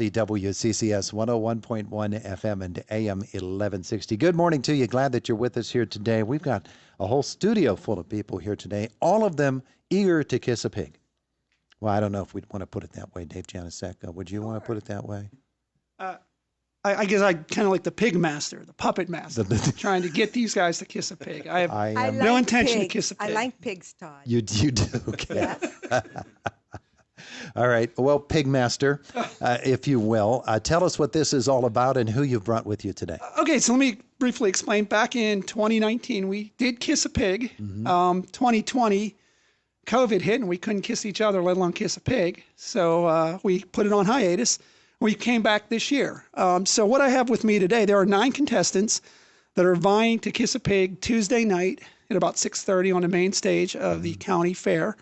WCCS 101.1 FM and AM 1160. Good morning to you. Glad that you're with us here today. We've got a whole studio full of people here today, all of them eager to kiss a pig. Well, I don't know if we'd want to put it that way, Dave Janusek. Would you want to put it that way? I guess I kind of like the pig master, the puppet master, trying to get these guys to kiss a pig. I have no intention to kiss a pig. I like pigs, Todd. You do, okay. Yes. All right. Well, pig master, if you will, tell us what this is all about and who you've brought with you today. Okay, so let me briefly explain. Back in 2019, we did kiss a pig. 2020, COVID hit, and we couldn't kiss each other, let alone kiss a pig. So we put it on hiatus. We came back this year. So what I have with me today, there are 9 contestants that are vying to kiss a pig Tuesday night at about 6:30 on the main stage of the county fair.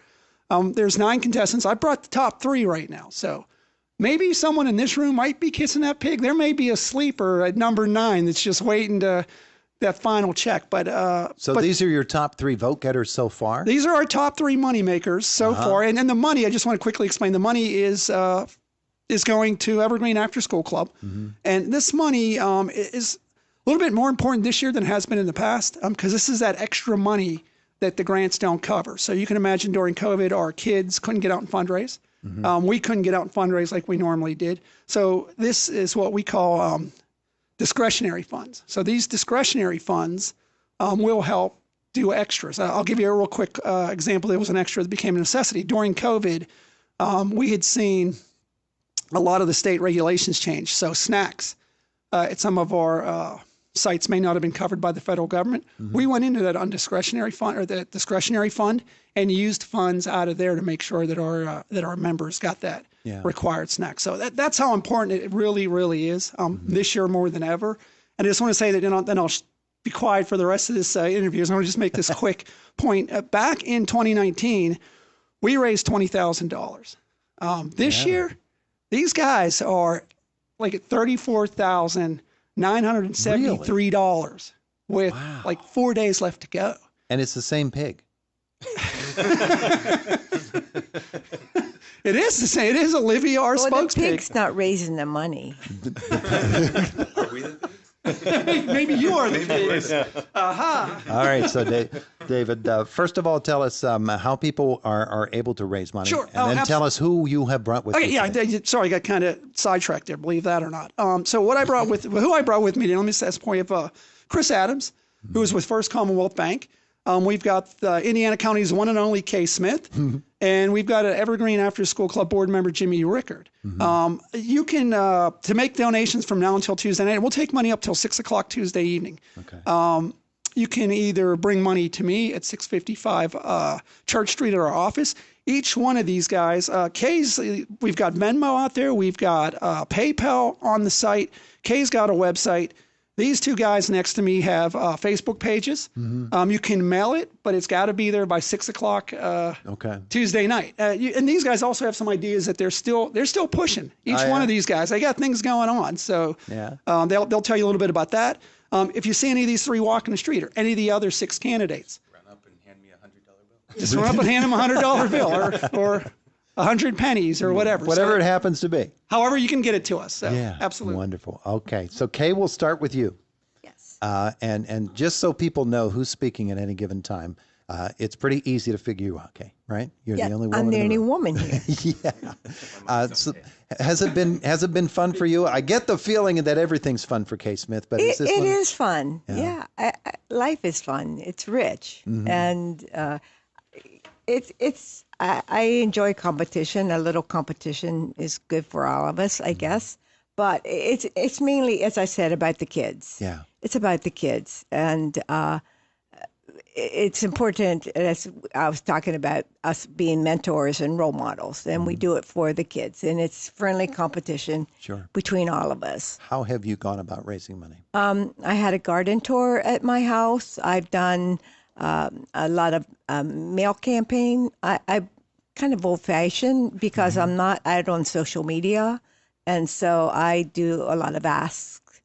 There's 9 contestants. I brought the top 3 right now. So maybe someone in this room might be kissing that pig. There may be a sleeper at number 9 that's just waiting to that final check. But these are your top 3 vote getters so far? These are our top 3 money makers so far. And the money, I just want to quickly explain. The money is going to Evergreen Afterschool Club. And this money is a little bit more important this year than it has been in the past because this is that extra money that the grants don't cover. So you can imagine during COVID, our kids couldn't get out and fundraise. We couldn't get out and fundraise like we normally did. So this is what we call discretionary funds. So these discretionary funds will help do extras. I'll give you a real quick example. There was an extra that became a necessity. During COVID, we had seen a lot of the state regulations change. So snacks at some of our sites may not have been covered by the federal government. We went into that undiscretionary fund or the discretionary fund and used funds out of there to make sure that our members got that required snack. So that's how important it really, really is this year more than ever. And I just want to say that then I'll be quiet for the rest of this interview. So I'm going to just make this quick point. Back in 2019, we raised $20,000. This year, these guys are like at $34,973 with like 4 days left to go. And it's the same pig. It is the same. It is Olivia, our spokespig. The pig's not raising the money. Are we the pigs? Maybe you are the pigs. Aha. All right. So, David, first of all, tell us how people are able to raise money. Sure. And then tell us who you have brought with you. Sorry, I got kind of sidetracked there, believe that or not. So who I brought with me, let me say this point of Chris Adams, who is with First Commonwealth Bank. We've got Indiana County's one and only Kay Smith, and we've got an Evergreen Afterschool Club board member, Jimmy Rickard. You can, to make donations from now until Tuesday night, we'll take money up till 6 o'clock Tuesday evening. Okay. You can either bring money to me at 655 Church Street at our office. Each one of these guys, Kay's, we've got Venmo out there. We've got PayPal on the site. Kay's got a website. These 2 guys next to me have Facebook pages. You can mail it, but it's got to be there by 6 o'clock Tuesday night. And these guys also have some ideas that they're still pushing. Each one of these guys, they got things going on. So they'll tell you a little bit about that. If you see any of these 3 walking the street or any of the other 6 candidates, Run up and hand me a $100 bill. just run up and hand them a $100 bill or 100 pennies or whatever. Whatever it happens to be. However you can get it to us. So, absolutely. Wonderful. Okay. So, Kay, we'll start with you. Yes. And just so people know who's speaking at any given time, it's pretty easy to figure you out, Kay, right? You're the only woman. I'm the only woman here. So has it been fun for you? I get the feeling that everything's fun for Kay Smith, but it is fun. Yeah. Life is fun. It's rich. And I enjoy competition. A little competition is good for all of us, I guess. But it's mainly, as I said, about the kids. Yeah. It's about the kids. And it's important, as I was talking about, us being mentors and role models. And we do it for the kids. And it's friendly competition between all of us. How have you gone about raising money? I had a garden tour at my house. I've done a lot of mail campaign. I kind of old-fashioned because I'm not out on social media, and so I do a lot of asks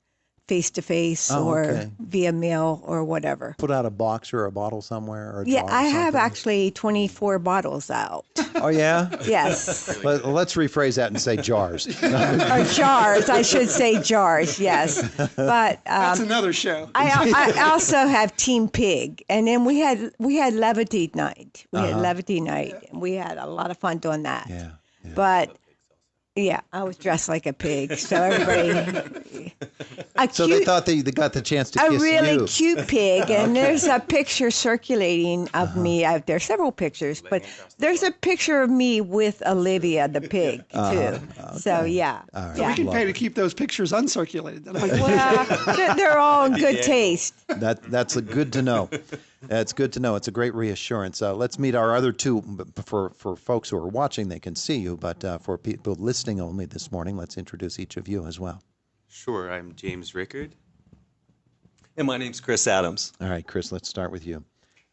face-to-face Oh, or okay. via mail or whatever. Put out a box or a bottle somewhere or a Yeah, jar or I have something? actually 24 bottles out. Oh, yeah? Yes. Let's rephrase that and say jars. Or jars. I should say jars, yes. But That's another show. I also have Team Pig. And then we had Levity night. We had Levity night. And we had a lot of fun doing that. Yeah. But yeah, I was dressed like a pig, so everybody. So they thought they got the chance to A kiss really you. cute pig, and there's a picture circulating of me. There are several pictures, but there's a picture of me with Olivia the pig too. So yeah, right. yeah. We can pay to keep those pictures uncirculated. Well, they're all in good taste. That's good to know. That's good to know. It's a great reassurance. Let's meet our other two. For folks who are watching, they can see you, but for people listening only this morning, let's introduce each of you as well. Sure, I'm James Rickard. And my name's Chris Adams. All right, Chris, let's start with you.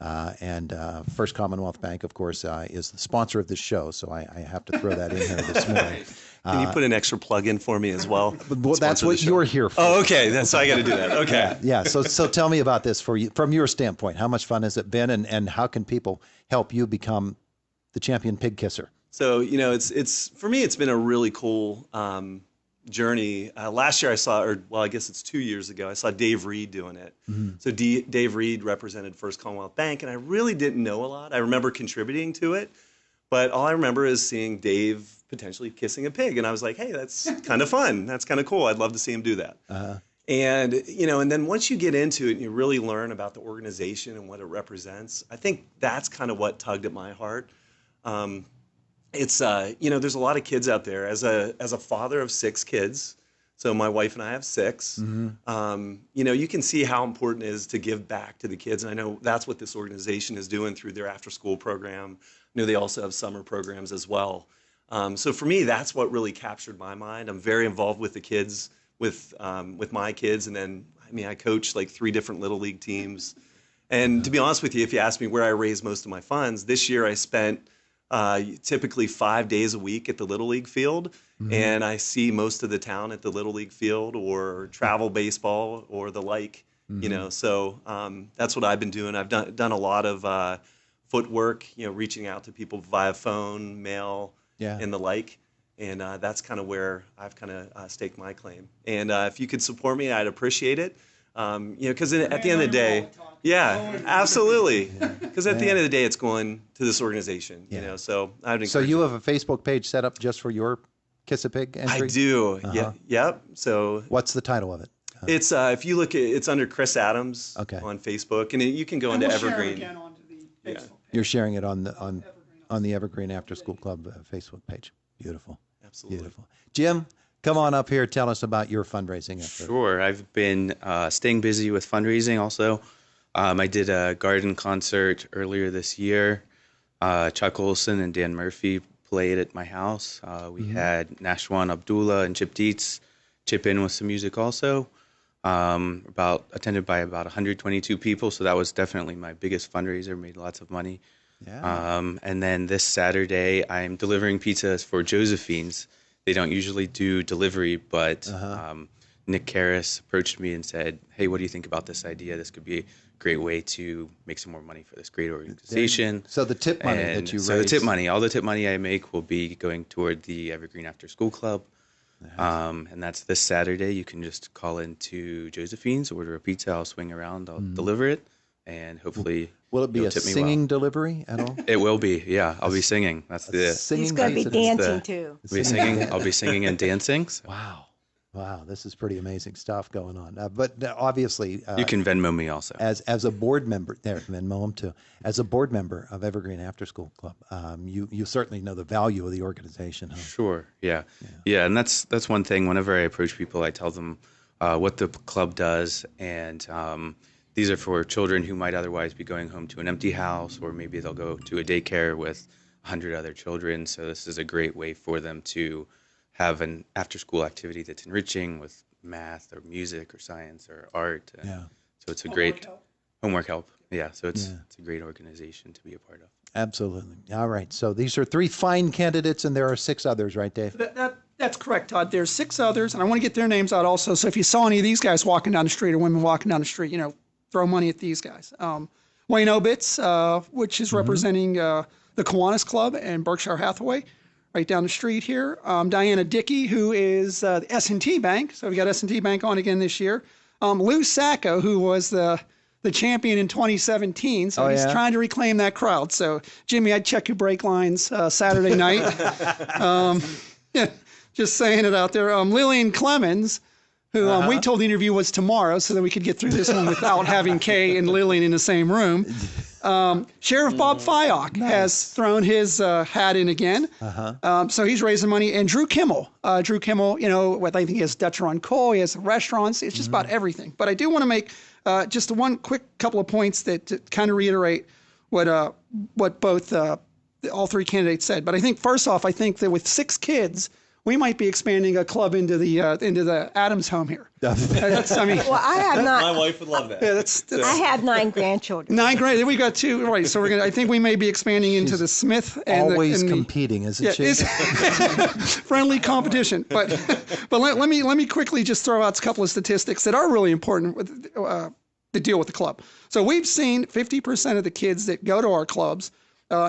And First Commonwealth Bank, of course, is the sponsor of this show, so I have to throw that in here this morning. Can you put an extra plug in for me as well? Well, that's Sponsor the what show. you're here for. Oh, okay. So I got to do that. Okay. Yeah. So tell me about this from your standpoint. How much fun has it been, and how can people help you become the champion pig kisser? So it's for me. It's been a really cool journey. Last year I saw, I guess it's 2 years ago, I saw Dave Reed doing it. So Dave Reed represented First Commonwealth Bank, and I really didn't know a lot. I remember contributing to it, but all I remember is seeing Dave potentially kissing a pig, and I was like, hey, that's kind of fun. That's kind of cool. I'd love to see him do that. And and then once you get into it and you really learn about the organization and what it represents, I think that's kind of what tugged at my heart. It's there's a lot of kids out there. As a father of 6 kids, so my wife and I have 6. You can see how important it is to give back to the kids, and I know that's what this organization is doing through their after-school program. I know they also have summer programs as well. So for me, that's what really captured my mind. I'm very involved with the kids, with my kids, and then I coach like 3 different little league teams. And to be honest with you, if you ask me where I raise most of my funds, this year I spent typically 5 days a week at the Little League field, and I see most of the town at the Little League field or travel baseball or the like. So that's what I've been doing. I've done a lot of footwork, reaching out to people via phone, mail, and the like. And that's kind of where I've kind of staked my claim. And if you could support me, I'd appreciate it. Because at the end of the day, absolutely. Because at the end of the day, it's going to this organization, So I'd encourage. So you have a Facebook page set up just for your Kiss a Pig entry? I do. Yep. So what's the title of it? it's if you look at it's under Chris Adams Okay. on Facebook, and you can go into Evergreen. Again onto the Facebook page. You're sharing it on the Evergreen Afterschool Club Facebook page. Beautiful. Absolutely. Beautiful. Jim, come on up here. Tell us about your fundraising effort. Sure, I've been staying busy with fundraising also. I did a garden concert earlier this year. Chuck Olson and Dan Murphy played at my house. We had Nashwan Abdullah and Chip Dietz chip in with some music also. Attended by about 122 people, so that was definitely my biggest fundraiser, made lots of money. Yeah. And then this Saturday, I'm delivering pizzas for Josephine's. They don't usually do delivery, but Nick Karras approached me and said, hey, what do you think about this idea? This could be a great way to make some more money for this great organization. So the tip money that you raise. So the tip money, all the tip money I make will be going toward the Evergreen Afterschool Club. And that's this Saturday. You can just call into Josephine's, order a pizza. I'll swing around. I'll deliver it, and hopefully Will it be you'll a tip me singing well. delivery at all? It will be. Yeah, I'll be singing. That's the. Singing He's going to be piece of- dancing too. I'll be singing. I'll be singing and dancing. So. Wow, this is pretty amazing stuff going on. But obviously, You can Venmo me also. as a board member, Venmo him too. As a board member of Evergreen Afterschool Club, you certainly know the value of the organization. Huh? Sure. Yeah. And that's one thing. Whenever I approach people, I tell them what the club does, and these are for children who might otherwise be going home to an empty house, or maybe they'll go to a daycare with 100 other children. So this is a great way for them to have an after-school activity that's enriching with math or music or science or art. Yeah. So it's a great homework help. Yeah. So it's a great organization to be a part of. Absolutely. All right. So these are 3 fine candidates, and there are 6 others, right, Dave? That's correct, Todd. There's 6 others, and I want to get their names out also. So if you saw any of these guys walking down the street or women walking down the street, throw money at these guys. Wayne Obitz, which is representing the Kiwanis Club and Berkshire Hathaway, right down the street here. Diana Dickey, who is the S&T Bank. So we got S&T Bank on again this year. Lou Sacco, who was the champion in 2017. So he's trying to reclaim that crowd. So, Jimmy, I'd check your brake lines Saturday night. Yeah, just saying it out there. Lillian Clemens, who we told the interview was tomorrow so that we could get through this one without having Kay and Lillian in the same room. Sheriff Bob Fyock has thrown his hat in again. So he's raising money. And Drew Kimmel, I think he has Dutch Run Coal, he has restaurants. It's just about everything. But I do want to make just one quick couple of points that to kind of reiterate what both all 3 candidates said. But I think first off, I think that with 6 kids, we might be expanding a club into the Adams home here. Well, I have My wife would love that. Yeah, I have 9 grandchildren. 9 grand. We got 2. Right. So I think we may be expanding into the Smith and always competing, isn't she? Friendly competition. But let me quickly just throw out a couple of statistics that are really important with to deal with the club. So we've seen 50% of the kids that go to our clubs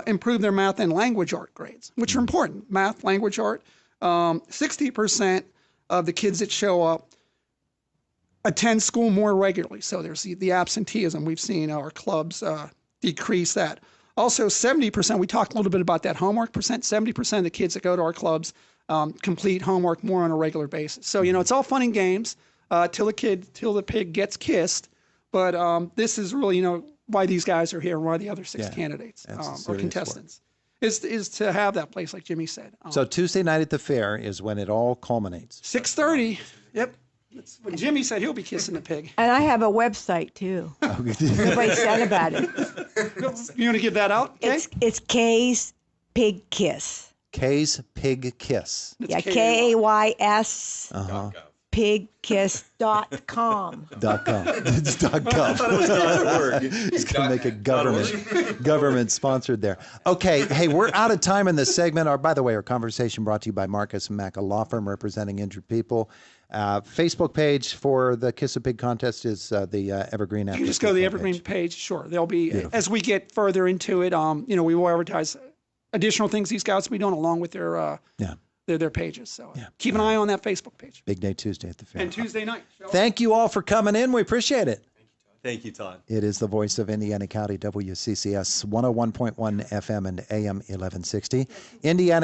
improve their math and language art grades, which are important. Math, language art. 60% of the kids that show up attend school more regularly. So there's the absenteeism. We've seen our clubs decrease that. Also, 70%, we talked a little bit about that homework percent. 70% of the kids that go to our clubs complete homework more on a regular basis. So, it's all fun and games till the pig gets kissed. But this is really, why these guys are here and why the other 6 candidates or contestants. Is to have that place, like Jimmy said. So Tuesday night at the fair is when it all culminates. 6:30. Yep. That's when Jimmy said he'll be kissing the pig. And I have a website, too. Nobody said about it. You want to give that out? Okay? It's Kay's Pig Kiss. Kay's Pig Kiss. Yeah, Kays. Pigkiss.com. It's .gov. It's going to make a government sponsored there. Okay, hey, we're out of time in this segment. By the way, our conversation brought to you by Marcus & Mack, a law firm representing injured people. Facebook page for the Kiss a Pig contest is the Evergreen Afterschool Club. You just go to the Evergreen page. Sure, there'll be beautiful. As we get further into it. We will advertise additional things these scouts will be doing along with their their pages. So keep an eye on that Facebook page. Big day Tuesday at the fair. And Tuesday night. Thank you all for coming in. We appreciate it. Thank you, Todd. It is the voice of Indiana County, WCCS 101.1 FM and AM 1160. Indiana.